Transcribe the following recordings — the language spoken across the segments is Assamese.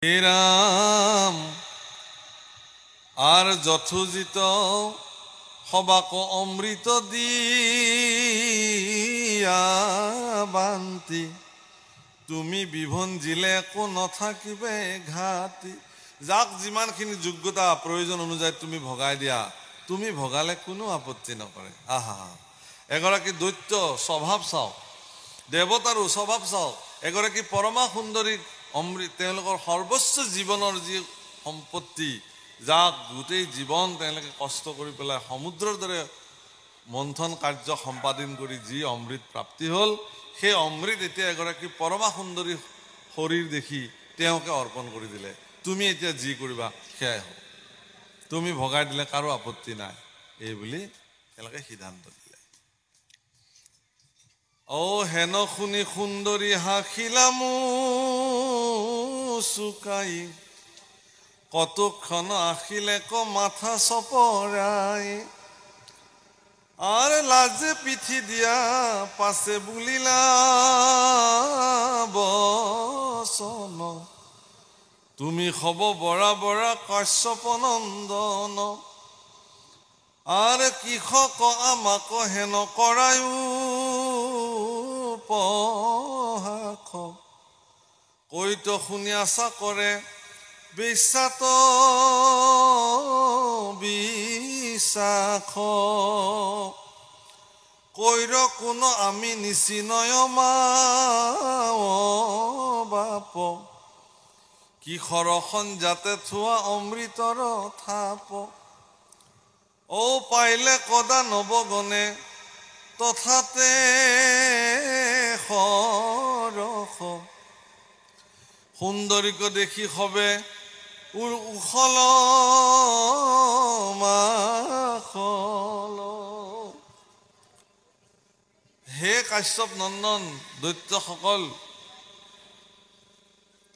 হে ৰাম আর যথোচিত সবাক অমৃত দিয়া বান্তি তুমি বিভন জিলে একো নথাকিবে ঘাটি। যাক যিমানখিনি যোগ্যতা প্ৰয়োজন অনুযায়ী তুমি ভগাই দিয়া, তুমি ভগালে কোনো আপত্তি নকৰে। আহা, এগৰাকী দৈত্য স্বভাৱ চাওক, দেৱতাৰো স্বভাৱ চাওক, এগৰাকী পৰমা সুন্দৰী অমৃত, তেওঁলোকৰ সৰ্বস্ব জীৱনৰ যি সম্পত্তি, যাক গোটেই জীৱন তেওঁলোকে কষ্ট কৰি পেলাই সমুদ্ৰৰ দৰে মন্থন কাৰ্য সম্পাদন কৰি যি অমৃত প্ৰাপ্তি হ'ল, সেই অমৃত এতিয়া এগৰাকী পৰমা সুন্দৰী শৰীৰ দেখি তেওঁকে অৰ্পণ কৰি দিলে। তুমি এতিয়া যি কৰিবা সেয়াই হ'ব, তুমি ভগাই দিলে কাৰো আপত্তি নাই, এই বুলি তেওঁলোকে সিদ্ধান্ত দিলে। অ হেন শুনি সুন্দৰী হাসিলামো চুকাই, কতক্ষণ আহিলে ক মাথা চপৰাই, আৰ লাজে পিঠি দিয়া পাছে বুলিলা বচন, তুমি হব বৰা বৰা কাশ্যপ নন্দন, আৰ কৃষক আমাক হেন কৰায়ো পহাস, কৈত শুনি আশা কৰে বিশ্বাত বিশ্বাস, কৈৰ কোনো আমি নিচিনয় বাপ, কিশোৰ যাতে থোৱা অমৃতৰ থাপ, ঔ পাইলে কদা নবগণে তথাতে সৰস, সুন্দৰীক দেখি হবে উখল মাখল। হে কাশ্যপ নন্দন দৈত্যসকল,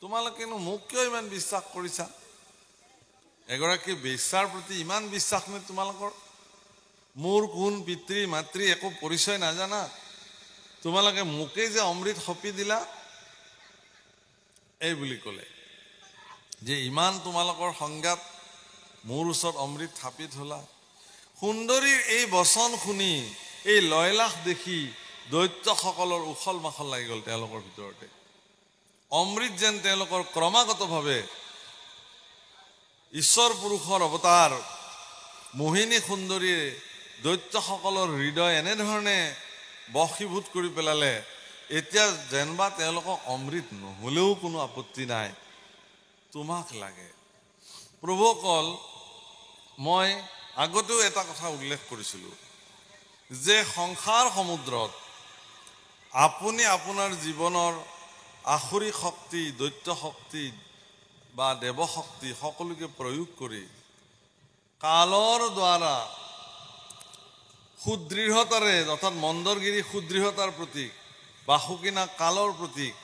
তোমালোকেনো মোক কিয় ইমান বিশ্বাস কৰিছা? এগৰাকী বেশ্যাৰ প্ৰতি ইমান বিশ্বাস নে তোমালোকৰ? মোৰ কোন পিতৃ মাতৃ একো পৰিচয় নাজানা, তোমালোকে মোকেই যে অমৃত সঁপি দিলা, এই বুলি ক'লে। যে ইমান তোমালোকৰ সংজ্ঞাত মোৰ ওচৰত অমৃত থাপি থলা। সুন্দৰীৰ এই বচন শুনি, এই লয়লাস দেখি দৈত্যসকলৰ উখল মাখল লাগি গ'ল তেওঁলোকৰ ভিতৰতে। অমৃত যেন তেওঁলোকৰ ক্ৰমাগতভাৱে ঈশ্বৰ পুৰুষৰ অৱতাৰ মোহিনী সুন্দৰীয়ে দৈত্যসকলৰ হৃদয় এনেধৰণে বশীভূত কৰি পেলালে, এতিয়া যেনবা তেওঁলোকক অমৃত নহ'লেও কোনো আপত্তি নাই, তোমাক লাগে। প্ৰভুসকল, মই আগতেও এটা কথা উল্লেখ কৰিছিলোঁ যে সংসাৰ সমুদ্ৰত আপুনি আপোনাৰ জীৱনৰ আসুৰী শক্তি, দৈত্য শক্তি বা দেৱশক্তি সকলোকে প্ৰয়োগ কৰি কালৰ দ্বাৰা সুদৃঢ়তাৰে, অৰ্থাৎ মন্দৰগিৰি সুদৃঢ়তাৰ প্ৰতীক, বাসুকিনা কালৰ প্ৰতীক,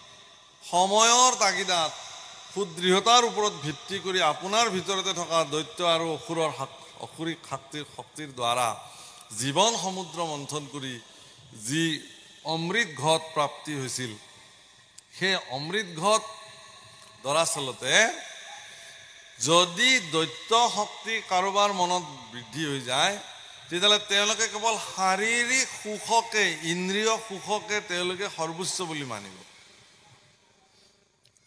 সময়ৰ তাগিদাত সুদৃঢ়তাৰ ওপৰত ভিত্তি কৰি আপোনাৰ ভিতৰতে থকা দৈত্য আৰু অসুৰী শক্তিৰ দ্বাৰা জীৱন সমুদ্ৰ মন্থন কৰি যি অমৃত ঘট প্ৰাপ্তি হৈছিল, সেই অমৃত ঘট দৰাচলতে যদি দৈত্য শক্তি কাৰোবাৰ মনত বৃদ্ধি হৈ যায়, তেতিয়াহ'লে তেওঁলোকে কেৱল শাৰীৰিক সুখকে, ইন্দ্ৰিয় সুখকে তেওঁলোকে সৰ্বোচ্চ বুলি মানিব।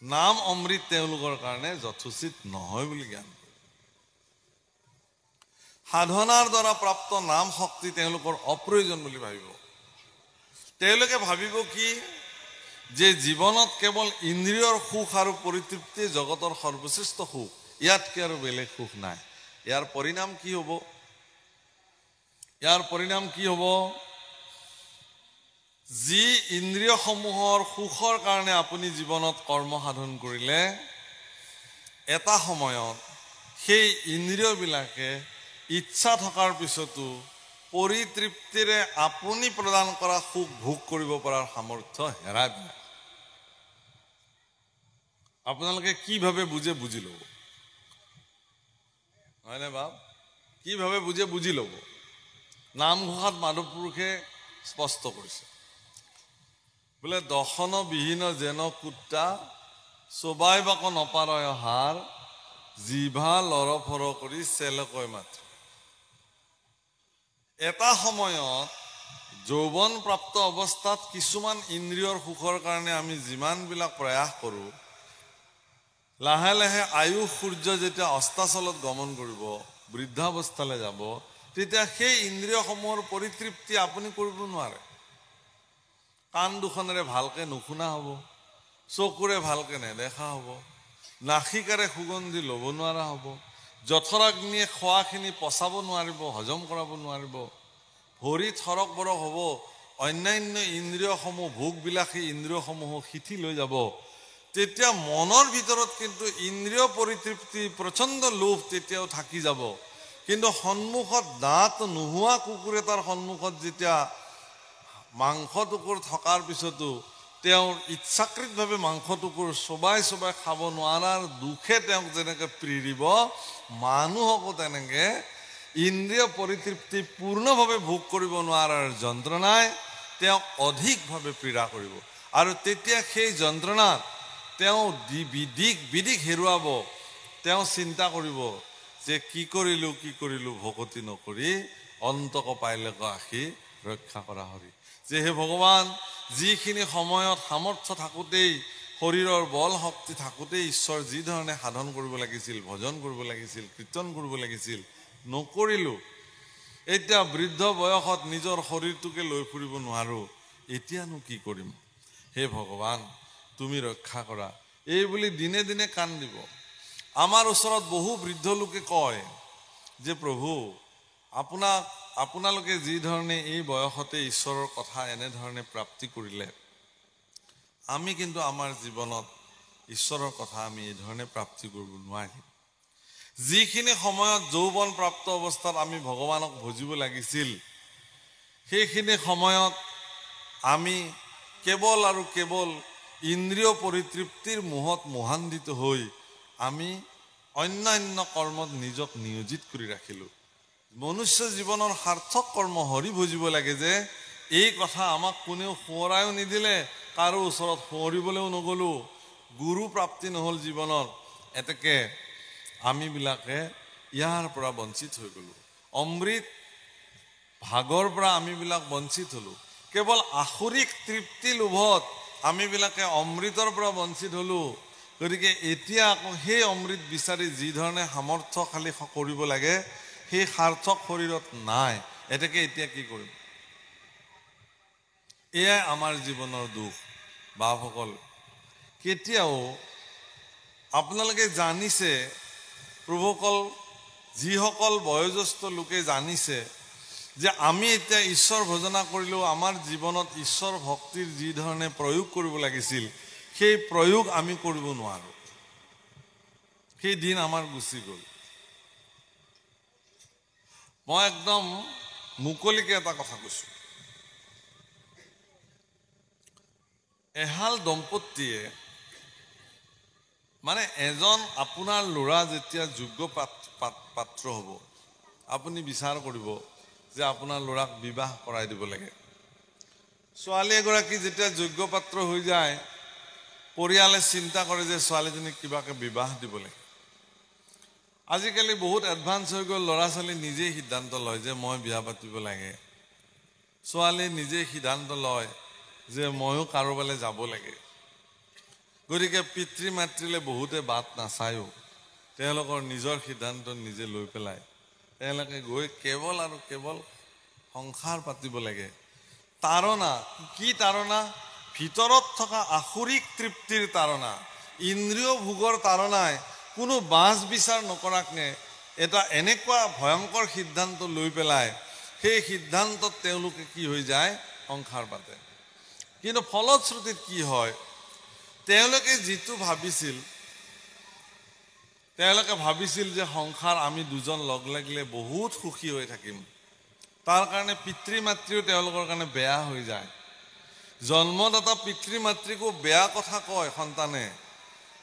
নাম অমৃত তেওঁলোকৰ কাৰণে যথোচিত নহয় বুলি জ্ঞান কৰে। সাধনাৰ দ্বাৰা প্ৰাপ্ত নাম শক্তি তেওঁলোকৰ অপ্ৰয়োজন বুলি ভাবিব। তেওঁলোকে ভাবিব কি যে জীৱনত কেৱল ইন্দ্ৰিয়ৰ সুখ আৰু পৰিতৃপ্তি জগতৰ সৰ্বশ্ৰেষ্ঠ সুখ, ইয়াতকে আৰু বেলেগ সুখ নাই। ইয়াৰ পৰিণাম কি হ'ব? ইয়াৰ পৰিণাম কি হ'ব? যি ইন্দ্ৰিয়সমূহৰ সুখৰ কাৰণে আপুনি জীৱনত কৰ্ম সাধন কৰিলে, এটা সময়ত সেই ইন্দ্ৰিয়বিলাকে ইচ্ছা থকাৰ পিছতো পৰিতৃপ্তিৰে আপুনি প্ৰদান কৰা সুখ ভোগ কৰিব পৰাৰ সামৰ্থ্য হেৰাই পেলায়। আপোনালোকে কিভাৱে বুজে বুজি ল'ব, হয়নে বাপ? কিভাৱে বুজে বুজি ল'ব। নামঘোষাত মাধৱ পুৰুষে স্পষ্ট কৰিছে, বোলে দশন বিহীন যেন কুত্তা চবাই বাক নপাৰয় হাৰ জিভা লৰফৰ কৰি চেলকৈ মাত্ৰ এটা সময়ত যৌৱন প্ৰাপ্ত অৱস্থাত কিছুমান ইন্দ্ৰিয়ৰ সুখৰ কাৰণে আমি যিমানবিলাক প্ৰয়াস কৰোঁ লাহে লাহে আয়ুষ সূৰ্য যেতিয়া অস্তাচলত গমন কৰিব বৃদ্ধাৱস্থালৈ যাব তেতিয়া সেই ইন্দ্ৰিয়সমূহৰ পৰিতৃপ্তি আপুনি কৰিব নোৱাৰে কাণ দুখনেৰে ভালকে নুশুনা হ'ব চকুৰে ভালকে নেদেখা হ'ব নাসিকাৰে সুগন্ধি ল'ব নোৱাৰা হ'ব জঠৰাগ্নিয়ে খোৱাখিনি পচাব নোৱাৰিব হজম কৰাব নোৱাৰিব ভৰি থৰক বৰক হ'ব অন্যান্য ইন্দ্ৰিয়সমূহ ভোগবিলাসী ইন্দ্ৰিয়সমূহ শিথিল হৈ যাব তেতিয়া মনৰ ভিতৰত কিন্তু ইন্দ্ৰিয় পৰিতৃপ্তি প্ৰচণ্ড লোভ তেতিয়াও থাকি যাব কিন্তু সন্মুখত দাঁত নোহোৱা কুকুৰ এটাৰ সন্মুখত যেতিয়া মাংস টুকুৰ থকাৰ পিছতো তেওঁৰ ইচ্ছাকৃতভাৱে মাংস টুকুৰ চবাই চবাই খাব নোৱাৰাৰ দুখে তেওঁক যেনেকৈ পীড়িব মানুহকো তেনেকৈ ইন্দ্ৰিয় পৰিতৃপ্তি পূৰ্ণভাৱে ভোগ কৰিব নোৱাৰাৰ যন্ত্ৰণাই তেওঁক অধিকভাৱে পীড়া কৰিব আৰু তেতিয়া সেই যন্ত্ৰণাত তেওঁ বিদিক হেৰুৱাব তেওঁ চিন্তা কৰিব যে কি কৰিলোঁ ভকতি নকৰি অন্তক পাইলেক আহি ৰক্ষা কৰা হৰি যে হে ভগৱান যিখিনি সময়ত সামৰ্থ্য থাকোঁতেই শৰীৰৰ বল শক্তি থাকোঁতেই ঈশ্বৰ যি ধৰণে সাধন কৰিব লাগিছিল ভজন কৰিব লাগিছিল কীৰ্তন কৰিব লাগিছিল নকৰিলোঁ এতিয়া বৃদ্ধ বয়সত নিজৰ শৰীৰটোকে লৈ ফুৰিব নোৱাৰোঁ এতিয়ানো কি কৰিম হে ভগৱান তুমি ৰক্ষা কৰা এই বুলি দিনে দিনে কাণ দিব আমাৰ ওচৰত বহু বৃদ্ধ লোকে কয় যে প্ৰভু আপোনালোকে যি ধৰণে এই বয়সতে ঈশ্বৰৰ কথা এনেধৰণে প্ৰাপ্তি কৰিলে আমি কিন্তু আমাৰ জীৱনত ঈশ্বৰৰ কথা আমি এই ধৰণে প্ৰাপ্তি কৰিব নোৱাৰিম যিখিনি সময়ত যৌৱন প্ৰাপ্ত অৱস্থাত আমি ভগৱানক ভজিব লাগিছিল সেইখিনি সময়ত আমি কেৱল আৰু কেৱল ইন্দ্ৰিয় পৰিতৃপ্তিৰ মোহত মোহান্বিত হৈ আমি অন্যান্য কৰ্মত নিজক নিয়োজিত কৰি ৰাখিলোঁ মনুষ্য জীৱনৰ সাৰ্থক কৰ্ম হৰি ভজিব লাগে যে এই কথা আমাক কোনেও সোঁৱৰায়ো নিদিলে কাৰো ওচৰত সোঁৱৰিবলৈও নগ'লোঁ গুৰু প্ৰাপ্তি নহ'ল জীৱনত এতেকে আমিবিলাকে ইয়াৰ পৰা বঞ্চিত হৈ গ'লোঁ অমৃত ভাগৰ পৰা আমিবিলাক বঞ্চিত হ'লোঁ কেৱল আসুৰিক তৃপ্তি লোভত আমিবিলাকে অমৃতৰ পৰা বঞ্চিত হ'লোঁ গতিকে এতিয়া আকৌ সেই অমৃত বিচাৰি যি ধৰণে সামৰ্থ্য খালি কৰিব লাগে সেই সাৰ্থক শৰীৰত নাই এতেকে এতিয়া কি কৰিম এয়াই আমাৰ জীৱনৰ দুখ বাপসকল কেতিয়াও আপোনালোকে জানিছে প্ৰভুসকল যিসকল বয়োজ্যেষ্ঠ লোকে জানিছে যে আমি এতিয়া ঈশ্বৰ ভজনা কৰিলেও আমাৰ জীৱনত ঈশ্বৰ ভক্তিৰ যি ধৰণে প্ৰয়োগ কৰিব লাগিছিল সেই প্ৰয়োগ আমি কৰিব নোৱাৰোঁ সেই দিন আমাৰ গুচি গ'ল মই একদম মুকলিকে এটা কথা কৈছোঁ এহাল দম্পতীয়ে মানে এজন আপোনাৰ ল'ৰা যেতিয়া যোগ্য পাত্ৰ হ'ব আপুনি বিচাৰ কৰিব যে আপোনাৰ ল'ৰাক বিবাহ কৰাই দিব লাগে ছোৱালী এগৰাকী যেতিয়া যোগ্য পাত্ৰ হৈ যায় পৰিয়ালে চিন্তা কৰে যে ছোৱালীজনীক কিবাকে বিবাহ দিব লাগে আজিকালি বহুত এডভান্স হৈ গ'ল ল'ৰা ছোৱালী নিজেই সিদ্ধান্ত লয় যে মই বিয়া পাতিব লাগে ছোৱালী নিজেই সিদ্ধান্ত লয় যে ময়ো কাৰোবালৈ যাব লাগে গতিকে পিতৃ মাতৃলে বহুতে বাট নাচায়ো তেওঁলোকৰ নিজৰ সিদ্ধান্ত নিজে লৈ পেলাই তেওঁলোকে গৈ কেৱল আৰু কেৱল সংসাৰ পাতিব লাগে তাৰণা কি তাৰণা ভিতৰত থকা আসুৰিক তৃপ্তিৰ তাৰণা ইন্দ্ৰিয় ভোগৰ তাৰণাই কোনো বাছ বিচাৰ নকৰাকৈ এটা এনেকুৱা ভয়ংকৰ সিদ্ধান্ত লৈ পেলাই সেই সিদ্ধান্তত তেওঁলোকে কি হৈ যায় সংসাৰ পাতে কিন্তু ফলশ্ৰুতিত কি হয় তেওঁলোকে যিটো ভাবিছিল যে সংসাৰ আমি দুজন লগ লাগিলে বহুত সুখী হৈ থাকিম তাৰ কাৰণে পিতৃ মাতৃও তেওঁলোকৰ কাৰণে বেয়া হৈ যায় জন্মদাতা পিতৃ মাতৃকো বেয়া কথা কয় সন্তানে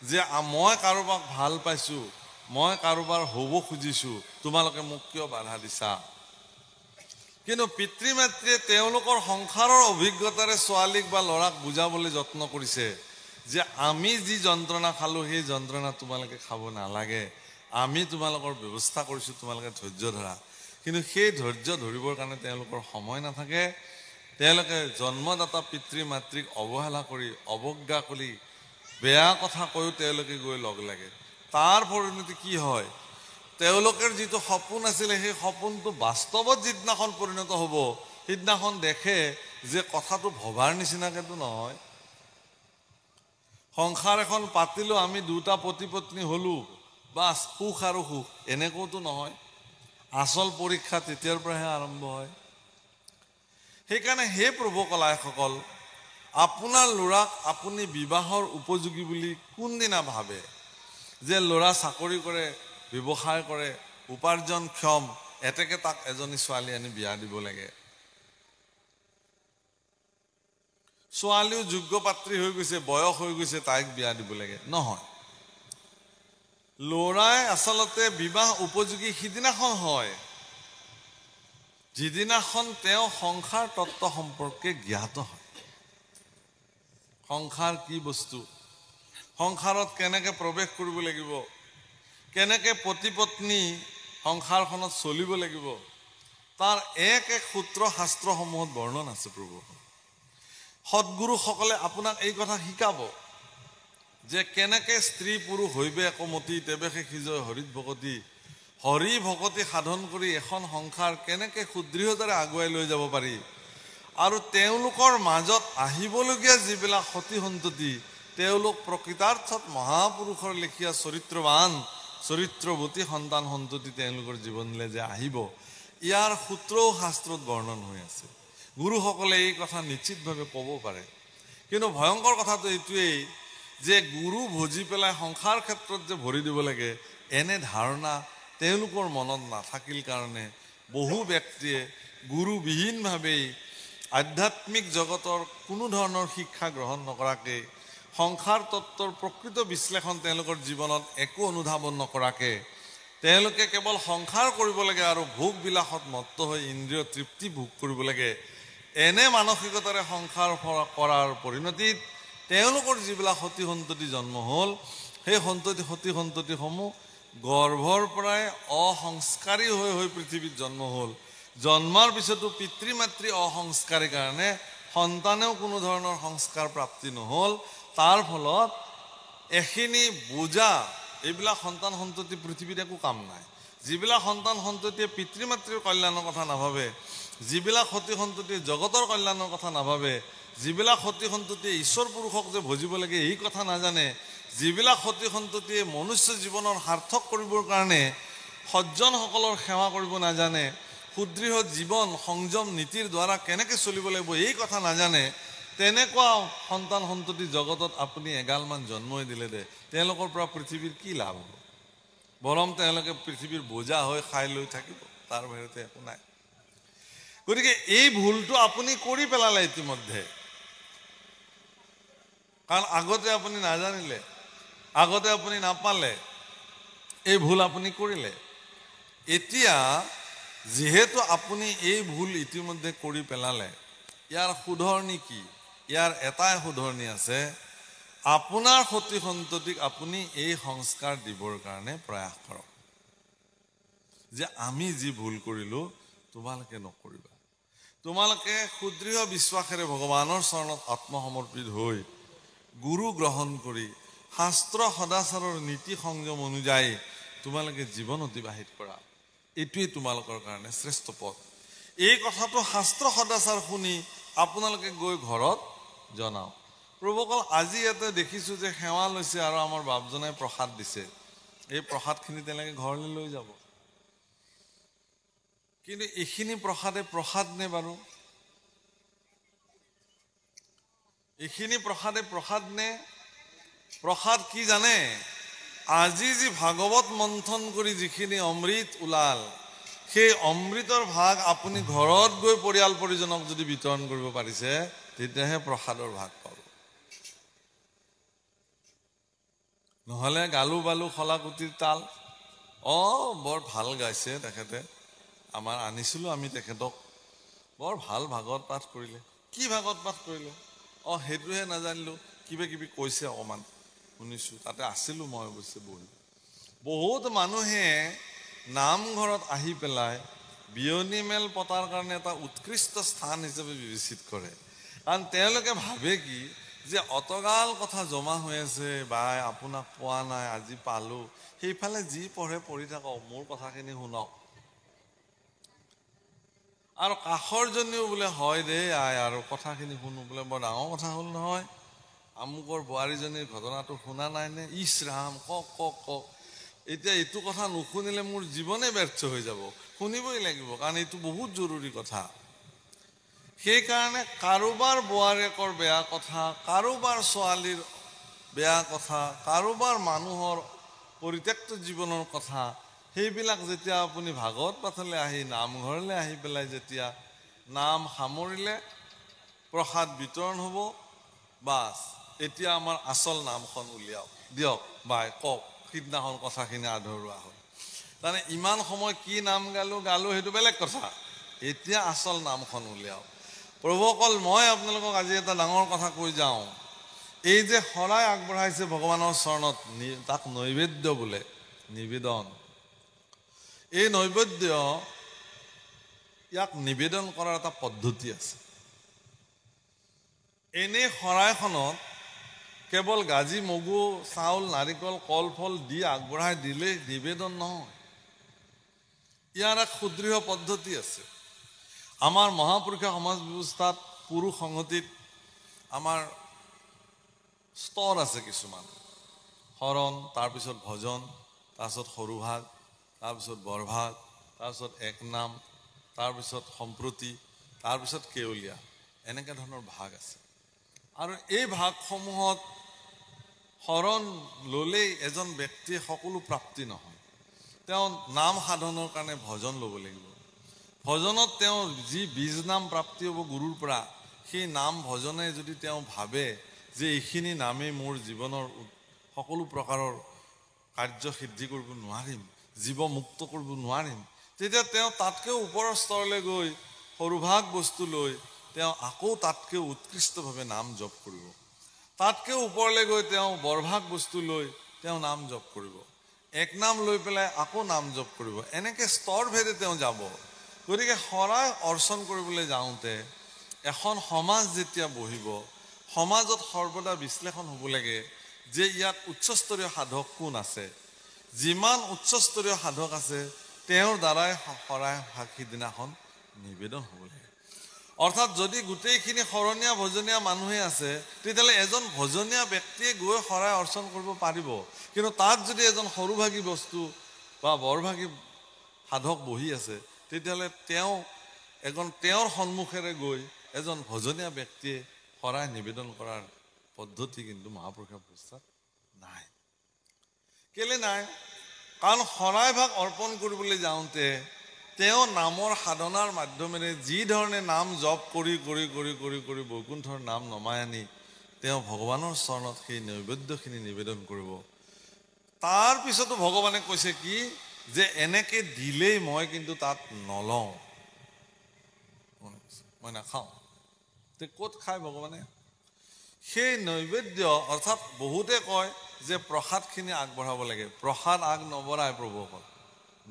যে মই কাৰোবাক ভাল পাইছোঁ মই কাৰোবাৰ হ'ব খুজিছোঁ তোমালোকে মোক কিয় বাধা দিছা কিন্তু পিতৃ মাতৃয়ে তেওঁলোকৰ সংসাৰৰ অভিজ্ঞতাৰে ছোৱালীক বা ল'ৰাক বুজাবলৈ যত্ন কৰিছে যে আমি যি যন্ত্ৰণা খালো সেই যন্ত্ৰণা তোমালোকে খাব নালাগে, আমি তোমালোকৰ ব্যৱস্থা কৰিছোঁ, তোমালোকে ধৈৰ্য ধৰা। কিন্তু সেই ধৈৰ্য ধৰিবৰ কাৰণে তেওঁলোকৰ সময় নাথাকে। তেওঁলোকে জন্মদাতা পিতৃ মাতৃক অৱহেলা কৰি অৱজ্ঞা কৰি বেয়া কথা কৈও তেওঁলোকে গৈ লগ লাগে। তাৰ পৰিণতি কি হয়, তেওঁলোকৰ যিটো সপোন আছিলে সেই সপোনটো বাস্তৱত যিদিনাখন পৰিণত হ'ব সিদিনাখন দেখে যে কথাটো ভবাৰ নিচিনাকেতো নহয়। সংসাৰ এখন পাতিলো, আমি দুটা পতি পত্নী হলো, বাছ সুখ আৰু সুখ, এনেকৈতো নহয়। আচল পৰীক্ষা তেতিয়াৰ পৰাহে আৰম্ভ হয়। সেইকাৰণে হে প্ৰভু কলাইসকল, আপোনাৰ ল'ৰাক আপুনি বিবাহৰ উপযোগী বুলি কোনদিনা ভাবে? যে ল'ৰা চাকৰি কৰে, ব্যৱসায় কৰে, উপাৰ্জনক্ষম, এতেকে তাক এজনী ছোৱালী আনি বিয়া দিব লাগে। ছোৱালীও যোগ্য পাত্ৰী হৈ গৈছে, বয়স হৈ গৈছে, তাইক বিয়া দিব লাগে, নহয়। ল'ৰাই আচলতে বিবাহ উপযোগী সিদিনাখন হয় যিদিনাখন তেওঁ সংসাৰ তত্ত্ব সম্পৰ্কে জ্ঞাত হয়। সংসাৰ কি বস্তু, সংসাৰত কেনেকে প্ৰৱেশ কৰিব লাগিব, কেনেকে পতি পত্নী সংসাৰখনত চলিব লাগিব, তাৰ এক এক সূত্ৰ শাস্ত্ৰসমূহত বৰ্ণন আছে। প্ৰভু সৎগুৰুসকলে আপোনাক এই কথা শিকাব যে কেনেকে স্ত্ৰী পুৰুষ হৈবে একমতি, তেবেশে সিজয় হৰিত ভকতি, হৰি ভকতি সাধন কৰি এখন সংসাৰ কেনেকে সুদৃঢ়তাৰে আগুৱাই লৈ যাব পাৰি। আৰু তেওঁলোকৰ মাজত আহিবলগীয়া যিবিলাক সতি সন্ততি, তেওঁলোক প্ৰকৃতাৰ্থত মহাপুৰুষৰ লেখীয়া চৰিত্ৰৱান চৰিত্ৰৱতী সন্তান সন্ততি তেওঁলোকৰ জীৱনলৈ যে আহিব, ইয়াৰ সূত্ৰও শাস্ত্ৰত বৰ্ণন হৈ আছে। গুৰুসকলে এই কথা নিশ্চিতভাৱে ক'ব পাৰে। কিন্তু ভয়ংকৰ কথাটো এইটোৱেই যে গুৰু ভজি পেলাই সংসাৰ ক্ষেত্ৰত যে ভৰি দিব লাগে, এনে ধাৰণা তেওঁলোকৰ মনত নাথাকিল কাৰণে বহু ব্যক্তিয়ে গুৰুবিহীনভাৱেই আধ্যাত্মিক জগতৰ কোনো ধৰণৰ শিক্ষা গ্ৰহণ নকৰাকে, সংসাৰ তত্ত্বৰ প্ৰকৃত বিশ্লেষণ তেওঁলোকৰ জীৱনত একো অনুধাৱন নকৰাকে তেওঁলোকে কেৱল সংসাৰ কৰিব লাগে আৰু ভোগ বিলাসত মত্ত হৈ ইন্দ্ৰিয় তৃপ্তি ভোগ কৰিব লাগে, এনে মানসিকতাৰে সংসাৰ কৰাৰ পৰিণতিত তেওঁলোকৰ যিবিলাক সতি সন্ততি জন্ম হ'ল, সেই সতি সন্ততিসমূহ গৰ্ভৰ পৰাই অসংস্কাৰী হৈ হৈ পৃথিৱীত জন্ম হ'ল। জন্মৰ পিছতো পিতৃ মাতৃ অসংস্কাৰী কাৰণে সন্তানেও কোনো ধৰণৰ সংস্কাৰ প্ৰাপ্তি নহ'ল। তাৰ ফলত এখিনি বোজা, এইবিলাক সন্তান সন্ততি পৃথিৱীত একো কাম নাই। যিবিলাক সন্তান সন্ততিয়ে পিতৃ মাতৃৰ কল্যাণৰ কথা নাভাবে, যিবিলাক সতি সন্ততিয়ে জগতৰ কল্যাণৰ কথা নাভাবে, যিবিলাক সতি সন্ততিয়ে ঈশ্বৰ পুৰুষক যে ভজিব লাগে এই কথা নাজানে, যিবিলাক সতি সন্ততিয়ে মনুষ্য জীৱনৰ সাৰ্থক কৰিবৰ কাৰণে সজ্জনসকলৰ সেৱা কৰিব নাজানে, সুদৃঢ় জীৱন সংযম নীতিৰ দ্বাৰা কেনেকে চলিব লাগিব এই কথা নাজানে, তেনেকুৱা সন্তান সন্ততি জগতত আপুনি এগালমান জন্মই দিলে দে, তেওঁলোকৰ পৰা পৃথিৱীৰ কি লাভ হ'ব? বৰং তেওঁলোকে পৃথিৱীৰ বোজা হৈ খাই লৈ থাকিব, তাৰ বাহিৰতে একো নাই। গতিকে এই ভুলটো আপুনি কৰি পেলালে ইতিমধ্যে, কাৰণ আগতে আপুনি নাজানিলে, আগতে আপুনি নাপালে, এই ভুল আপুনি কৰিলে। এতিয়া যিহেতু আপুনি এই ভুল ইতিমধ্যে কৰি পেলালে, ইয়াৰ শুধৰণি কি? ইয়াৰ এটাই শুধৰণি আছে, আপোনাৰ সতি সন্ততিক আপুনি এই সংস্কাৰ দিবৰ কাৰণে প্ৰয়াস কৰক যে আমি যি ভুল কৰিলো তোমালোকে নকৰিবা। তোমালোকে সুদৃঢ় বিশ্বাসেৰে ভগৱানৰ চৰণত আত্মসমৰ্পিত হৈ গুৰু গ্ৰহণ কৰি শাস্ত্ৰ সদাচাৰৰ নীতি সংযম অনুযায়ী তোমালোকে জীৱন অতিবাহিত কৰা, এইটোৱেই তোমালোকৰ কাৰণে শ্ৰেষ্ঠ পথ। এই কথাটো শাস্ত্ৰ সদাচাৰ শুনি আপোনালোকে গৈ ঘৰত জনাওক। প্ৰভুসকল, আজি ইয়াতে দেখিছোঁ যে সেৱা লৈছে আৰু আমাৰ বাপজনাই প্ৰসাদ দিছে, এই প্ৰসাদখিনি তেওঁলোকে ঘৰলৈ লৈ যাব। কিন্তু এইখিনি প্ৰসাদে প্ৰসাদ নে বাৰু? এইখিনি প্ৰসাদে প্ৰসাদ নে? প্ৰসাদ কি জানে? আজি যি ভাগৱত মন্থন কৰি যিখিনি অমৃত ওলাল, সেই অমৃতৰ ভাগ আপুনি ঘৰত গৈ পৰিয়াল পৰিজনক যদি বিতৰণ কৰিব পাৰিছে, তেতিয়াহে প্ৰসাদৰ ভাগ পাব। নহ'লে গালু বালু খলাকুটিৰ তাল, বৰ ভাল গাইছে তেখেতে, আমাৰ আনিছিলোঁ আমি তেখেতক, বৰ ভাল ভাগৱত পাঠ কৰিলে। কি ভাগৱত পাঠ কৰিলে? সেইটোহে নাজানিলোঁ, কিবা কিবি কৈছে অকণমান শুনিছোঁ, তাতে আছিলোঁ মই অৱশ্যে বহি। বহুত মানুহে নামঘৰত আহি পেলাই বিয়নী মেল পতাৰ কাৰণে এটা উৎকৃষ্ট স্থান হিচাপে বিবেচিত কৰে। কাৰণ তেওঁলোকে ভাবে কি যে অতগাল কথা জমা হৈ আছে, বাই আপোনাক পোৱা নাই, আজি পালোঁ, সেইফালে যি পঢ়ে পঢ়ি থাকক, মোৰ কথাখিনি শুনক। আৰু কাষৰজনীও বোলে হয় দেই আই, আৰু কথাখিনি শুনো, বোলে বৰ ডাঙৰ কথা হ'ল নহয়, আমুকৰ বোৱাৰীজনীৰ ঘটনাটো শুনা নাইনে, ইছ ৰাম, কওক কওক কওক। এতিয়া এইটো কথা নুশুনিলে মোৰ জীৱনে ব্যৰ্থ হৈ যাব, শুনিবই লাগিব, কাৰণ এইটো বহুত জৰুৰী কথা। সেইকাৰণে কাৰোবাৰ বোৱাৰীয়েকৰ বেয়া কথা, কাৰোবাৰ ছোৱালীৰ বেয়া কথা, কাৰোবাৰ মানুহৰ পৰিত্যক্ত জীৱনৰ কথা, সেইবিলাক যেতিয়া আপুনি ভাগৱত পাঠলৈ আহি নামঘৰলৈ আহি পেলাই যেতিয়া নাম সামৰিলে, প্ৰসাদ বিতৰণ হ'ব, বাছ এতিয়া আমাৰ আচল নামখন উলিয়াওক, দিয়ক বাই কওক, সিদিনাখন কথাখিনি আধৰুৱা হ'ল। তাৰমানে ইমান সময় কি নাম গালোঁ সেইটো বেলেগ কথা, এতিয়া আচল নামখন উলিয়াওক। প্ৰভুসকল, মই আপোনালোকক আজি এটা ডাঙৰ কথা কৈ যাওঁ। এই যে শৰাই আগবঢ়াইছে ভগৱানৰ চৰণত, তাক নৈবেদ্য বোলে, নিবেদন। এই নৈবেদ্য, ইয়াক নিবেদন কৰাৰ এটা পদ্ধতি আছে। এনেই শৰাইখনত কেৱল গাজি, মগু, চাউল, নাৰিকল, কল, ফল দি আগবঢ়াই দিলেই নিবেদন নহয়, ইয়াৰ এক সুদৃঢ় পদ্ধতি আছে। আমাৰ মহাপুৰুষীয় সমাজ ব্যৱস্থাত, পুৰুষ সংহতিত আমাৰ স্তৰ আছে কিছুমান। শৰণ, তাৰপিছত ভজন, তাৰপিছত সৰুভাগ, তাৰপিছত বৰভাগ, তাৰপিছত একনাম, তাৰপিছত সম্প্ৰতি, তাৰপিছত কেৱলীয়া, এনেকৈ ধৰণৰ ভাগ আছে। আৰু এই ভাগসমূহত শৰণ ল'লেই এজন ব্যক্তিয়ে সকলো প্ৰাপ্তি নহয়। তেওঁ নাম সাধনৰ কাৰণে ভজন ল'ব লাগিব। ভজনত তেওঁ যি বীজ নাম প্ৰাপ্তি হ'ব গুৰুৰ পৰা, সেই নাম ভজনে যদি তেওঁ ভাবে যে এইখিনি নামেই মোৰ জীৱনৰ সকলো প্ৰকাৰৰ কাৰ্য সিদ্ধি কৰিব নোৱাৰিম, জীৱ মুক্ত কৰিব নোৱাৰিম, তেতিয়া তেওঁ তাতকৈ ওপৰৰ স্তৰলৈ গৈ সৰুভাগ বস্তু লৈ তেওঁ আকৌ তাতকৈ উৎকৃষ্টভাৱে নাম জপ কৰিব। তাতকৈ ওপৰলৈ গৈ তেওঁ বৰভাগ বস্তু লৈ তেওঁ নাম জপ কৰিব। এক নাম লৈ পেলাই আকৌ নাম জপ কৰিব। এনেকৈ স্তৰভেদে তেওঁ যাব। গতিকে শৰাই অৰ্চন কৰিবলৈ যাওঁতে এখন সমাজ যেতিয়া বহিব, সমাজত সৰ্বদা বিশ্লেষণ হ'ব লাগে যে ইয়াত উচ্চস্তৰীয় সাধক কোন আছে। যিমান উচ্চস্তৰীয় সাধক আছে, তেওঁৰ দ্বাৰাই শৰাই ভাগ সিদিনাখন নিবেদন হ'ব লাগে। অৰ্থাৎ যদি গোটেইখিনি শৰণীয়া ভজনীয়া মানুহে আছে, তেতিয়াহ'লে এজন ভজনীয়া ব্যক্তিয়ে গৈ শৰাই অৰ্চন কৰিব পাৰিব। কিন্তু তাত যদি এজন সৰুভাগী বস্তু বা বৰভাগী সাধক বহি আছে, তেতিয়াহ'লে তেওঁৰ সন্মুখেৰে গৈ এজন ভজনীয়া ব্যক্তিয়ে শৰাই নিবেদন কৰাৰ পদ্ধতি কিন্তু মহাপুৰুষৰ ব্যৱস্থাত নাই। কেলে নাই? কাৰণ শৰাই ভাগ অৰ্পণ কৰিবলৈ যাওঁতে তেওঁ নামৰ সাধনাৰ মাধ্যমেৰে যি ধৰণে নাম জপ কৰি কৰি কৰি কৰি কৰি বৈকুণ্ঠৰ নাম নমাই আনি তেওঁ ভগৱানৰ চৰণত সেই নৈবেদ্যখিনি নিবেদন কৰিব। তাৰ পিছতো ভগৱানে কৈছে কি যে এনেকে দিলেই মই কিন্তু তাত নলওঁ, মই নাখাওঁ। তে ক'ত খায় ভগৱানে? সেই নৈবেদ্য, অৰ্থাৎ বহুতে কয় যে প্ৰসাদখিনি আগবঢ়াব লাগে। প্ৰসাদ আগ নবঢ়ায় প্ৰভুসকল,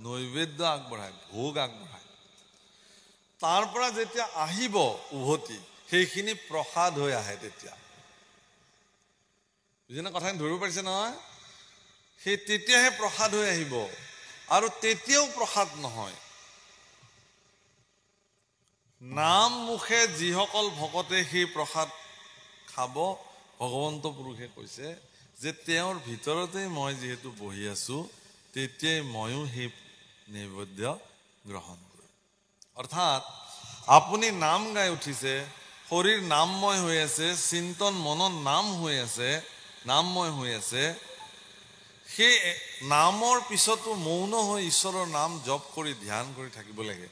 নৈবেদ্য আগবঢ়ায়, ভোগ আগবঢ়ায়। তাৰ পৰা যেতিয়া আহিব উভতি, সেইখিনি প্ৰসাদ হৈ আহে। তেতিয়া বুজিনে? কথাখিনি ধৰিব পাৰিছে নহয়? সেই তেতিয়াহে প্ৰসাদ হৈ আহিব। আৰু তেতিয়াও প্ৰসাদ নহয়। নাম মুখে যিসকল ভকতে সেই প্ৰসাদ খাব, ভগৱন্ত পুৰুষে কৈছে যে তেওঁৰ ভিতৰতেই মই যিহেতু বহি আছো, তেতিয়াই ময়ো সেই নৈবেদ্য গ্ৰহণ কৰিম। অৰ্থাৎ আপুনি নাম গাই উঠিছে, শৰীৰ নামময় হৈ আছে, চিন্তন মনত নাম হৈ আছে, নামময় হৈ আছে। সেই নামৰ পিছতো মৌন হৈ ঈশ্বৰৰ নাম জপ কৰি ধ্যান কৰি থাকিব লাগে।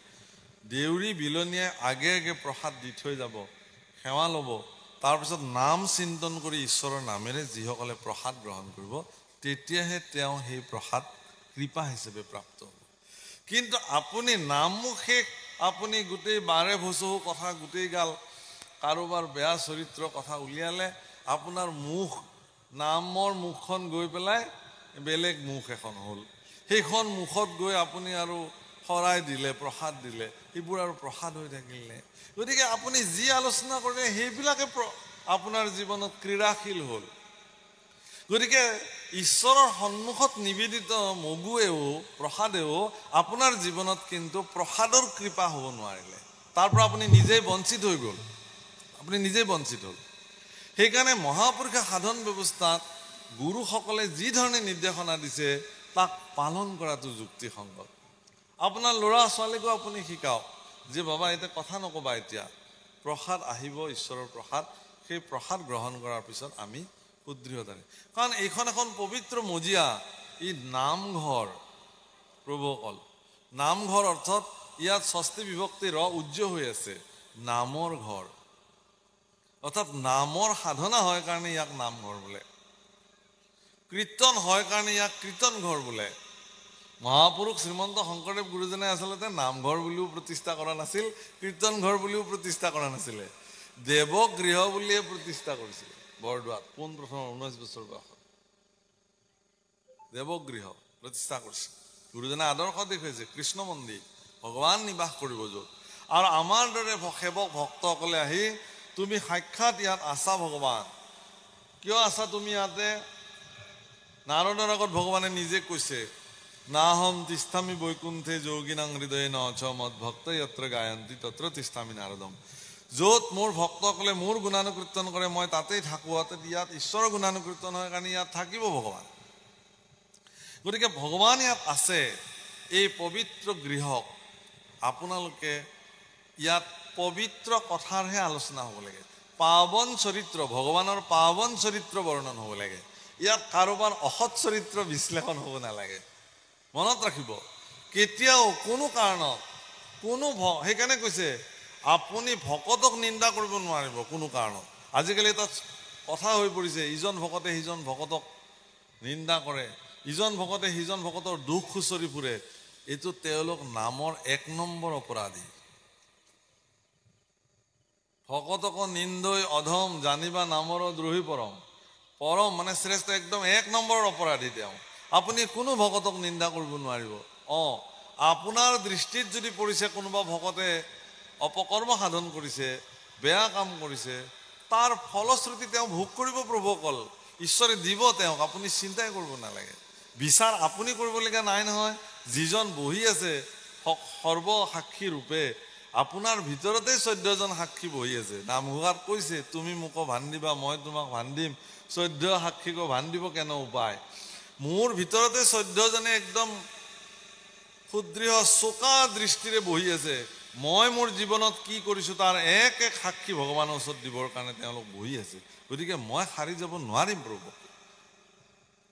দেউৰী বিলনীয়ে আগে আগে প্ৰসাদ দি থৈ যাব, সেৱা ল'ব। তাৰপিছত নাম চিন্তন কৰি ঈশ্বৰৰ নামেৰে যিসকলে প্ৰসাদ গ্ৰহণ কৰিব, তেতিয়াহে তেওঁ সেই প্ৰসাদ কৃপা হিচাপে প্ৰাপ্ত হ'ব। কিন্তু আপুনি নামমুখে আপুনি গোটেই বাৰে ভচহু কথা গোটেই গাল কাৰোবাৰ বেয়া চৰিত্ৰ কথা উলিয়ালে আপোনাৰ মুখ নামৰ মুখখন গৈ পেলাই বেলেগ মুখ এখন হ'ল, সেইখন মুখত গৈ আপুনি আৰু শৰাই দিলে, প্ৰসাদ দিলে, সেইবোৰ আৰু প্ৰসাদ হৈ থাকিলে। গতিকে আপুনি যি আলোচনা কৰে সেইবিলাকে আপোনাৰ জীৱনত ক্ৰীড়াশীল হ'ল। গতিকে ঈশ্বৰৰ সন্মুখত নিবেদিত মগুৱেও প্ৰসাদেও আপোনাৰ জীৱনত কিন্তু প্ৰসাদৰ কৃপা হ'ব নোৱাৰিলে, তাৰ পৰা আপুনি নিজেই বঞ্চিত হৈ গ'ল, আপুনি নিজেই বঞ্চিত হ'ল। সেইকাৰণে মহাপুৰুষে সাধন ব্যৱস্থাত গুৰুসকলে যি ধৰণে নিৰ্দেশনা দিছে তাক পালন কৰাটো যুক্তিসংগত। আপোনাৰ ল'ৰা ছোৱালীকো আপুনি শিকাওক যে বাবা এতিয়া কথা নক'বা, এতিয়া প্ৰসাদ আহিব, ঈশ্বৰৰ প্ৰসাদ, সেই প্ৰসাদ গ্ৰহণ কৰাৰ পিছত আমি সুদৃঢ়তা। কাৰণ এইখন এখন পবিত্ৰ মজিয়া, ই নামঘৰ। প্ৰভুসকল, নামঘৰ অৰ্থত ইয়াত ষষ্ঠী বিভক্তি ৰ উজ্জ্ব হৈ আছে, নামৰ ঘৰ, অৰ্থাৎ নামৰ সাধনা হয় কাৰণে ইয়াক নামঘৰ বোলে, কীৰ্তন হয় কাৰণে ইয়াক কীৰ্তন ঘৰ বোলে। মহাপুৰুষ শ্ৰীমন্ত শংকৰদেৱ গুৰুজনে আচলতে নামঘৰ বুলিও প্ৰতিষ্ঠা কৰা নাছিল, কীৰ্তন ঘৰ বুলিও প্ৰতিষ্ঠা কৰা নাছিলে, দেৱগৃহ বুলিয়ে প্ৰতিষ্ঠা কৰিছিলে। বৰদোৱাত পোনপ্ৰথম 19 বছৰ বয়সত দেৱগৃহ প্ৰতিষ্ঠা কৰিছে। গুৰুজনে আদৰ্শ দেখুৱাইছে কৃষ্ণ মন্দিৰ, ভগৱান নিবাস কৰিব য'ত। আৰু আমাৰ দৰে সেৱক ভক্তসকলে আহি তুমি সাক্ষাৎ ইয়াত আছা ভগৱান, কিয় আছা তুমি ইয়াতে? নাৰদৰ আগত ভগৱানে নিজে কৈছে, নাহম তিষ্ঠামি বৈকুণ্ঠে যোগিনাং হৃদয়ে ন চ মদ ভক্ত যত্ৰ গায়ন্তী তত্ৰ তিষ্ঠামি নাৰদম। য'ত মোৰ ভক্তসকলে মোৰ গুণানুকীৰ্তন কৰে মই তাতেই থাকোঁ, ইয়াত ঈশ্বৰৰ গুণানুকীৰ্তন হয় কাৰণে ইয়াত থাকিব ভগৱান। গতিকে ভগৱান ইয়াত আছে। এই পবিত্ৰ গৃহক আপোনালোকে ইয়াত পবিত্ৰ কথাৰহে আলোচনা হ'ব লাগে, পাৱন চৰিত্ৰ, ভগৱানৰ পাৱন চৰিত্ৰ বৰ্ণন হ'ব লাগে। ইয়াত কাৰোবাৰ অসৎ চৰিত্ৰ বিশ্লেষণ হ'ব নালাগে। মনত ৰাখিব, কেতিয়াও কোনো কাৰণত সেইকাৰণে কৈছে আপুনি ভকতক নিন্দা কৰিব নোৱাৰিব কোনো কাৰণত। আজিকালি এটা কথা হৈ পৰিছে, ইজন ভকতে সিজন ভকতক নিন্দা কৰে, ইজন ভকতে সিজন ভকতৰ দুখ খুচৰি ফুৰে। এইটো তেওঁলোক নামৰ 1 নম্বৰ অপৰাধী। ভকতক নিন্দৈ অধম জানিবা নামৰ দ্ৰোহী পৰম, পৰম মানে শ্ৰেষ্ঠ, একদম 1 নম্বৰৰ অপৰাধী তেওঁ। আপুনি কোনো ভকতক নিন্দা কৰিব নোৱাৰিব। আপোনাৰ দৃষ্টিত যদি পৰিছে কোনোবা ভকতে অপকৰ্ম সাধন কৰিছে, বেয়া কাম কৰিছে, তাৰ ফলশ্ৰুতি তেওঁ ভোগ কৰিব প্ৰভুসকল, ঈশ্বৰে দিব তেওঁক, আপুনি চিন্তাই কৰিব নালাগে। বিচাৰ আপুনি কৰিবলগীয়া নাই নহয়। যিজন বহি আছে সৰ্বসাক্ষী ৰূপে, আপোনাৰ ভিতৰতে 14 জন সাক্ষী বহি আছে। নামঘোষাত কৈছে তুমি মোক ভান্দিবা মই তোমাক ভান্দিম, 14 সাক্ষীক ভান্দিব কেনে উপায়। মোৰ ভিতৰতে 14 জনে একদম সুদৃঢ় চোকা দৃষ্টিৰে বহি আছে। মই মোৰ জীৱনত কি কৰিছোঁ তাৰ এক এক সাক্ষী ভগৱানৰ ওচৰত দিবৰ কাৰণে তেওঁলোক বহি আছে। গতিকে মই সাৰি যাব নোৱাৰিম প্ৰভু,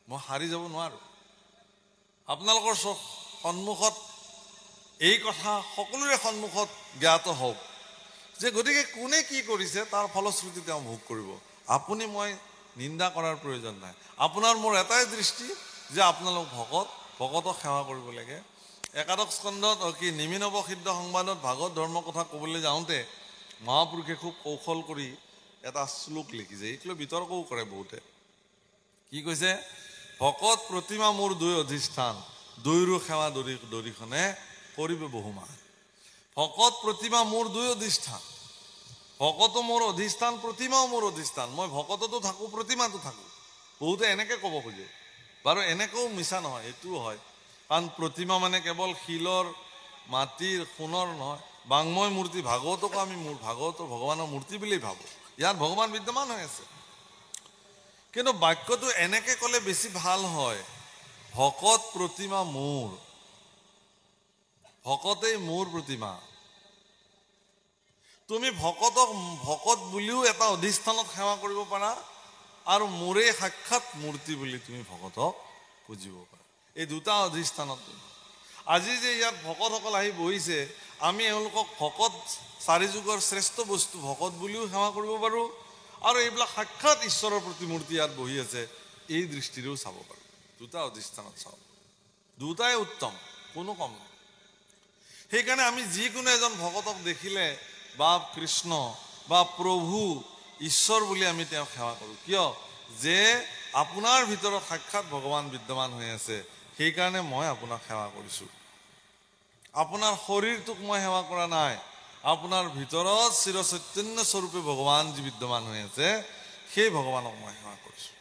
মই সাৰি যাব নোৱাৰোঁ। আপোনালোকৰ সন্মুখত এই কথা সকলোৰে সন্মুখত জ্ঞাত হওক যে গতিকে কোনে কি কৰিছে তাৰ ফলশ্ৰুতি তেওঁ ভোগ কৰিব। আপুনি মই নিন্দা কৰাৰ প্ৰয়োজন নাই। আপোনাৰ মোৰ এটাই দৃষ্টি যে আপোনালোক ভকতক সেৱা কৰিব লাগে। একাদশ স্কন্ধত নিমিনৱসিদ্ধ সংবাদত ভাগৱত ধৰ্মৰ কথা ক'বলৈ যাওঁতে মহাপুৰুষে খুব কৌশল কৰি এটা শ্লোক লিখিছে, এইটো বিতৰ্কও কৰে বহুতে। কি কৈছে? ভকত প্ৰতিমা মোৰ 2 অধিষ্ঠান, 2ৰো সেৱা দৰিখনে কৰিবে বহুমান। ভকত প্ৰতিমা মোৰ 2 অধিষ্ঠান, ভকতো মোৰ অধিষ্ঠান, প্ৰতিমাও মোৰ অধিষ্ঠান। মই ভকততো থাকোঁ, প্ৰতিমাতো থাকোঁ। বহুতে এনেকে ক'ব খোজে, বাৰু এনেকেও মিছা নহয়, এইটোও হয়। কাৰণ প্ৰতিমা মানে কেৱল শিলৰ মাটিৰ সোণৰ নহয়, বাংময় মূৰ্তি। ভাগৱতকো আমি ভাগৱত ভগৱানৰ মূৰ্তি বুলি ভাবোঁ, ইয়াত ভগৱান বিদ্যমান হৈ আছে। কিন্তু বাক্যটো এনেকে ক'লে বেছি ভাল হয়, ভকত প্ৰতিমা মোৰ, ভকতেই মোৰ প্ৰতিমা। তুমি ভকতক ভকত বুলিও এটা অধিষ্ঠানত সেৱা কৰিব পাৰা, আৰু মোৰে সাক্ষাৎ মূৰ্তি বুলি তুমি ভকতক পুজিব পাৰা। এই 2টা অধিষ্ঠানত আজি যে ইয়াত ভকতসকল আহি বহিছে, আমি এওঁলোকক ভকত 4 যুগৰ শ্ৰেষ্ঠ বস্তু ভকত বুলিও সেৱা কৰিব পাৰোঁ, আৰু এইবিলাক সাক্ষাৎ ঈশ্বৰৰ প্ৰতিমূৰ্তি ইয়াত বহি আছে এই দৃষ্টিৰেও চাব পাৰোঁ। 2টা অধিষ্ঠানত চাওঁ, 2টাই উত্তম, কোনো কম নহয়। সেইকাৰণে আমি যিকোনো এজন ভকতক দেখিলে বা কৃষ্ণ বা প্ৰভু ঈশ্বৰ বুলি আমি তেওঁক সেৱা কৰোঁ। কিয়? যে আপোনাৰ ভিতৰত সাক্ষাৎ ভগৱান বিদ্যমান হৈ আছে, সেইকাৰণে মই আপোনাক সেৱা কৰিছোঁ। আপোনাৰ শৰীৰটোক মই সেৱা কৰা নাই, আপোনাৰ ভিতৰত চিৰ চৈতন্য স্বৰূপে ভগৱান যি বিদ্যমান হৈ আছে, সেই ভগৱানক মই সেৱা কৰিছোঁ।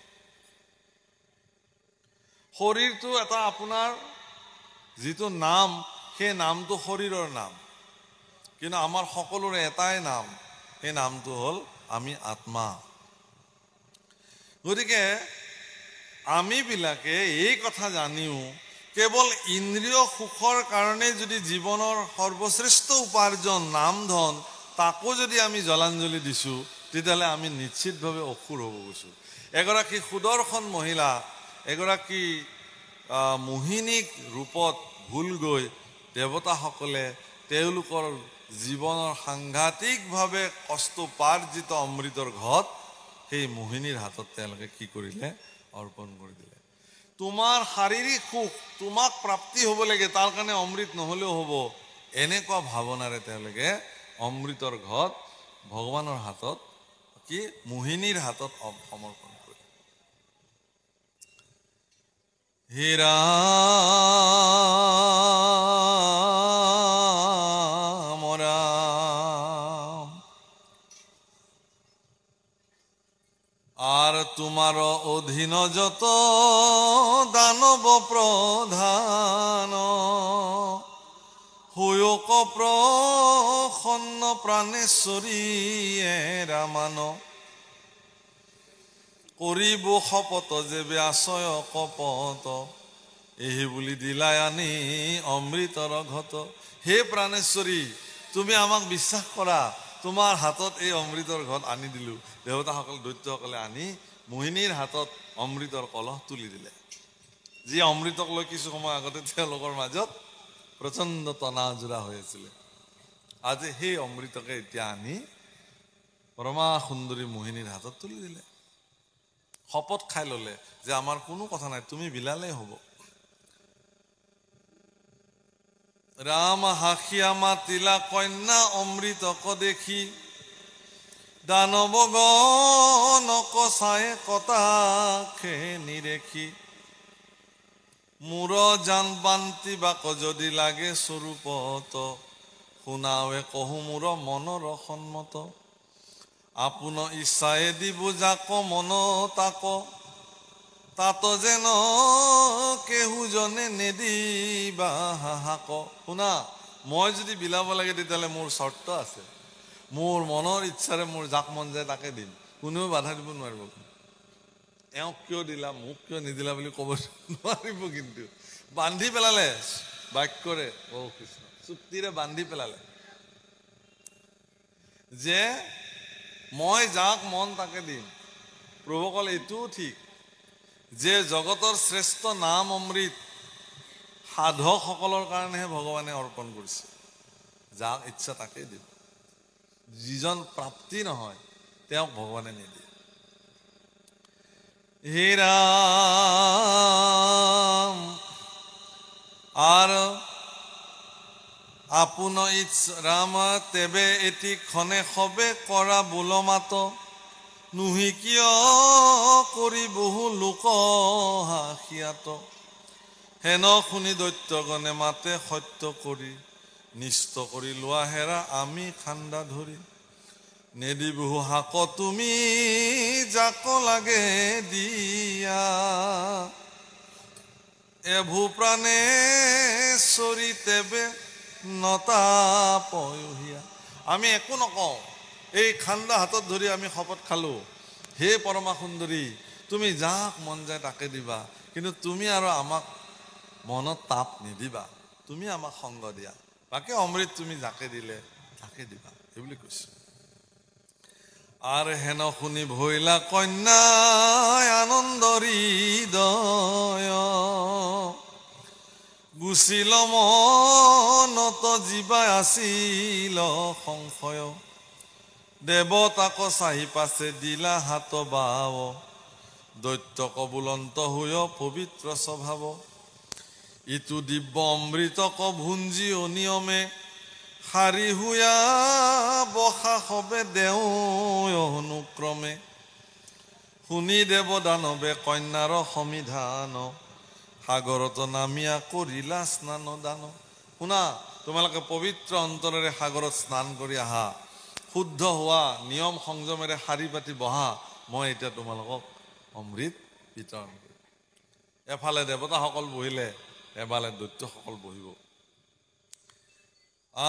শৰীৰটো এটা আপোনাৰ যিটো নাম, সেই নামটো শৰীৰৰ নাম, কিন্তু আমাৰ সকলোৰে এটাই নাম, সেই নামটো হ'ল আমি আত্মা। গতিকে আমিবিলাকে এই কথা জানিও কেৱল ইন্দ্ৰিয় সুখৰ কাৰণে যদি জীৱনৰ সৰ্বশ্ৰেষ্ঠ উপাৰ্জন নাম ধন তাকো যদি আমি জলাঞ্জলি দিছোঁ, তেতিয়াহ'লে আমি নিশ্চিতভাৱে অসুৰ হ'ব গৈছোঁ। এগৰাকী সুদৰ্শন মহিলা, এগৰাকী মোহিনীক ৰূপত ভুল গৈ দেৱতাসকলে তেওঁলোকৰ জীৱনৰ সাংঘাতিকভাৱে কষ্টোপাৰ্জিত অমৃতৰ ঘট সেই মোহিনীৰ হাতত তেওঁলোকে কি কৰিলে? অৰ্পণ কৰি দিলে। তোমাৰ শাৰীৰিক সুখ তোমাক প্ৰাপ্তি হ'ব লাগে, তাৰ কাৰণে অমৃত নহ'লেও হ'ব, এনেকুৱা ভাৱনাৰে তেওঁলোকে অমৃতৰ ঘট ভগৱানৰ হাতত কি মোহিনীৰ হাতত সমৰ্পণ কৰে। হে ৰাম ৰাম, আৰ তোমাৰ অধীন যত দানব প্ৰধান, হয়ক প্ৰসন্ন প্ৰাণেশ্বৰী ৰামান, কৰিব শপত যেবে আশয় কপত, এই বুলি দিলাই আনি অমৃতৰ ঘট। হে প্ৰাণেশ্বৰী, তুমি আমাক বিশ্বাস কৰা, তোমাৰ হাতত এই অমৃতৰ ঘট আনি দিলো। দেৱতাসকল দৈত্যসকলে আনি মোহিনীৰ হাতত অমৃতৰ কলহ তুলি দিলে, যি অমৃতক লৈ কিছু সময় আগতে তেওঁলোকৰ মাজত প্ৰচণ্ড টনাজোৰা হৈ আছিলে। আজি সেই অমৃতকে এতিয়া আনি পৰমা সুন্দৰী মোহিনীৰ হাতত তুলি দিলে। শপত খাই ললে যে আমাৰ কোনো কথা নাই, তুমি বিলালেই হ'ব। ৰাম হাসিয়া মাতিলা কন্যা অমৃতক দেখি, দানৱ গণক চায়ে কটাক্ষে নিৰেখি, মূৰ জান বান্তি বাক যদি লাগে স্বৰূপত, শুনাৱে কহু মূৰ মনৰ সন্মত, আপোন ইচ্ছায়ে দিব যাক মন তাক, তাত যেন কেহুজনে নেদিবা হাহাক। শুনা, মই যদি বিলাব লাগে তেতিয়াহ'লে মোৰ চৰ্ত আছে, মোৰ মনৰ ইচ্ছাৰে মোৰ যাক মন যায় তাকে দিম, কোনেও বাধা দিব নোৱাৰিব। এওঁক কিয় দিলা, মোক কিয় নিদিলা বুলি ক'ব নোৱাৰিব। কিন্তু বান্ধি পেলালে বাক্যৰে, অ কৃষ্ণ, চুক্তিৰে বান্ধি পেলালে যে মই যাক মন তাকে দিম। প্ৰভুসকল এইটোও ঠিক যে জগতৰ শ্ৰেষ্ঠ নাম অমৃত সাধকসকলৰ কাৰণেহে ভগৱানে অৰ্পণ কৰিছে, যাক ইচ্ছা তাকে দিব। যিজন প্ৰাপ্তি নহয় তেওঁক ভগৱানে নিদিয়ে। হে ৰাম, আৰ আপোন ইচ্ছা ৰাম তেবে এটি ক্ষণে হবে কৰা বোলমাত, নুহি কিয় কৰি বহু লোক হাসিয়াত, হেন শুনি দৈত্যগণে মাতে সত্য কৰি, নিষ্ট কৰি লোৱা হেৰা আমি খান্দা ধৰি, নেদি বহু হাক তুমি যাক লাগে দিয়া, এভু প্ৰাণেশ্বৰী তেবে নতা পয়হিয়া। আমি একো নকওঁ, এই খান্দা হাতত ধৰি আমি শপত খালো, হে পৰমা সুন্দৰী, তুমি যাক মন যায় তাকে দিবা, কিন্তু তুমি আৰু আমাক মনত তাপ নিদিবা, তুমি আমাক সংগ দিয়া, বাকী অমৃত তুমি যাকে দিলে তাকে দিবা, সেইবুলি কৈছো। আর হেন শুনি ভৈলা কন্যাই আনন্দ হৃদয়, গুচিল মনত জীৱা আছিল সংশয়, দেৱতাক চাহি পাছে দিলা হাত বাও, দৈত্য কবুলন্ত হৈ পবিত্ৰ স্বভাৱ, ইটো দিব্য অমৃতক ভুঞ্জি অনিয়মে, শাৰী হুয়া বসা সবে দেও অনুক্ৰমে শুনি দেৱ দানৱে কন্যাৰ সমিধান সাগৰত নামিয়া কৰিলা স্নান দান। শুনা, তোমালোকে পবিত্ৰ অন্তৰেৰে সাগৰত স্নান কৰি আহা, শুদ্ধ হোৱা, নিয়ম সংযমেৰে শাৰী পাতি বহা, মই এতিয়া তোমালোকক অমৃত বিতৰণ কৰিম। এফালে দেৱতাসকল বহিলে, এফালে দৈত্যসকল বহিব।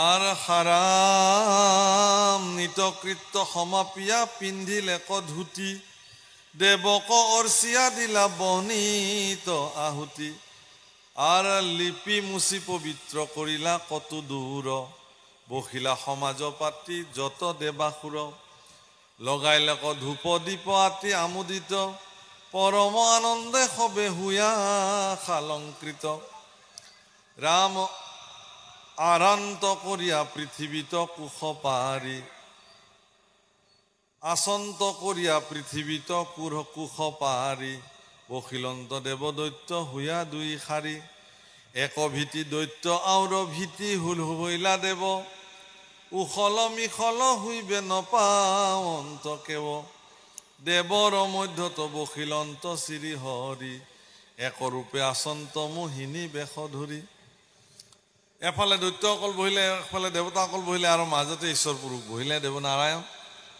আৰ সাৰাম নিতকৃত্য সমাপিয়া পিন্ধিলে ক ধুতি দেৱক অৰ্চিয়া দিলা বনিত আহুতি। আৰ লিপি মুচি পবিত্ৰ কৰিলা কতো দূৰ বহিলা সমাজ পাতি যত দেৱাসুৰ। লগাইলে ক ধূপ দীপ আতি আমোদিত পৰম আনন্দে সবে হুয়া শালংকৃত। ৰাম আৰান্ত কৰিয়া পৃথিৱীত কুশ পাৰি আচন্ত কৰিয়া পৃথিৱীত কুশ পাৰি বখিলন্ত দেৱ দৈত্য হুয়া দুই শাৰী। এক ভীতি দৈত্য আউৰ ভীতি হুল হুবইলা দেৱ উখল মিখল হুইবে নপাৱন্ত কেৱ। দেৱৰ মধ্যত বখিলন্ত শ্ৰী হৰি একৰূপে আচন্ত মোহিনী বেশ ধৰি। এফালে দৈত্যসকল বহিলে, এফালে দেৱতাসকল বহিলে, আৰু মাজতে ঈশ্বৰ পুৰুষ বহিলে দেৱনাৰায়ণ।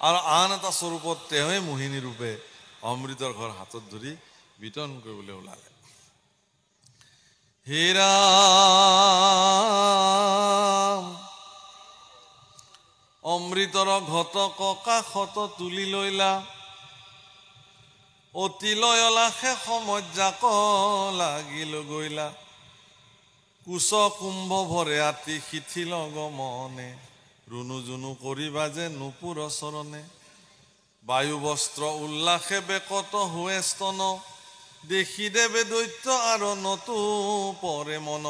আৰু আন এটা স্বৰূপত তেওঁৱে মোহিনী ৰূপে অমৃতৰ ঘৰ হাতত ধৰি বিতৰণ কৰিবলৈ ওলালে। হে ৰাম অমৃতৰ ঘটক কাষত তুলি লৈলা অতি লয়লা শেষ মজ্জাক লাগিল গৈলা। কুশ কুম্ভ ভৰে আতি শিথিল গমনে ৰুণু জুনু কৰিবা যে নুপুৰ চৰণে। বায়ু বস্ত্ৰ উল্লাসে বেকত হুৱে স্তন দেখি দেৱে দৈত্য আৰু নতু পৰে মন।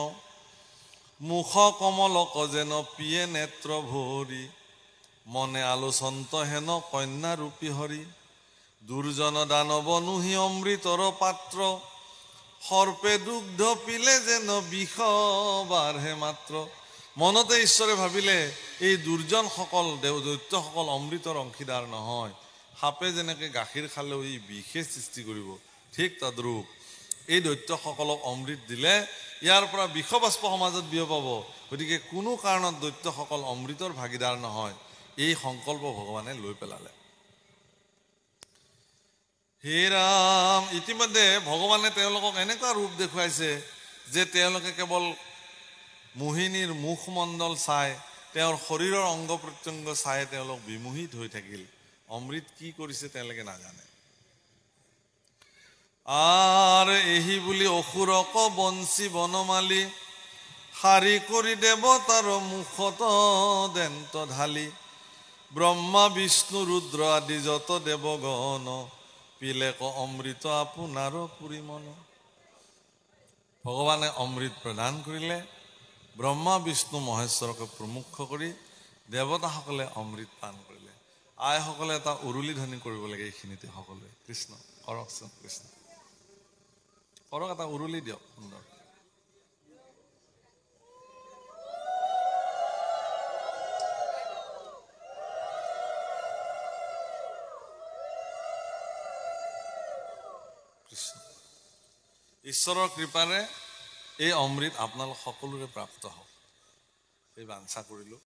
মুখ কমলক যেন পিয়ে নেত্ৰ ভৰি মনে আলোচন্ত হেন কন্যা ৰূপী হৰি। দুৰ্জন দানৱ নুহি অমৃতৰ পাত্ৰ সৰ্পে দুগ্ধ পিলে যেন বিষ বাঢ়ে মাত্ৰ। মনতে ঈশ্বৰে ভাবিলে এই দুৰ্জনসকল দৈত্যসকল অমৃতৰ অংশীদাৰ নহয়। সাপে যেনেকে গাখীৰ খালেও ই বিষে সৃষ্টি কৰিব, ঠিক তদ্ৰূপ এই দৈত্যসকলক অমৃত দিলে ইয়াৰ পৰা বিষবাষ্প সমাজত বিয়পাব। গতিকে কোনো কাৰণত দৈত্যসকল অমৃতৰ ভাগিদাৰ নহয়, এই সংকল্প ভগৱানে লৈ পেলালে। হে ৰাম ইতিমধ্যে ভগৱানে তেওঁলোকক এনেকুৱা ৰূপ দেখুৱাইছে যে তেওঁলোকে কেৱল মোহিনীৰ মুখমণ্ডল চাই, তেওঁৰ শৰীৰৰ অংগ প্ৰত্যংগ চাই তেওঁলোক বিমোহিত হৈ থাকিল। অমৃত কি কৰিছে তেওঁলোকে নাজানে। আৰ এহি বুলি অসুৰক বঞ্চি বনমালী শাৰী কৰি দেৱতাৰ মুখত দেন্ত ঢালি। ব্ৰহ্মা বিষ্ণু ৰুদ্ৰ আদি যত দেৱগণ পিলেক অমৃত আপোনাৰ পুৰিমন। ভগৱানে অমৃত প্ৰদান কৰিলে। ব্ৰহ্মা বিষ্ণু মহেশ্বৰকে প্ৰমুখ কৰি দেৱতাসকলে অমৃত পান কৰিলে। আইসকলে এটা উৰুলি ধ্বনি কৰিব লাগে এইখিনিতে সকলোৱে। কৃষ্ণ কৰকচোন, কৃষ্ণ কৰক, এটা উৰুলি দিয়ক সুন্দৰ। কৃষ্ণ ঈশ্বৰৰ কৃপাৰে এই অমৃত আপোনালোক সকলোৰে প্ৰাপ্ত হওক, এই বাঞ্ছা কৰিলোঁ।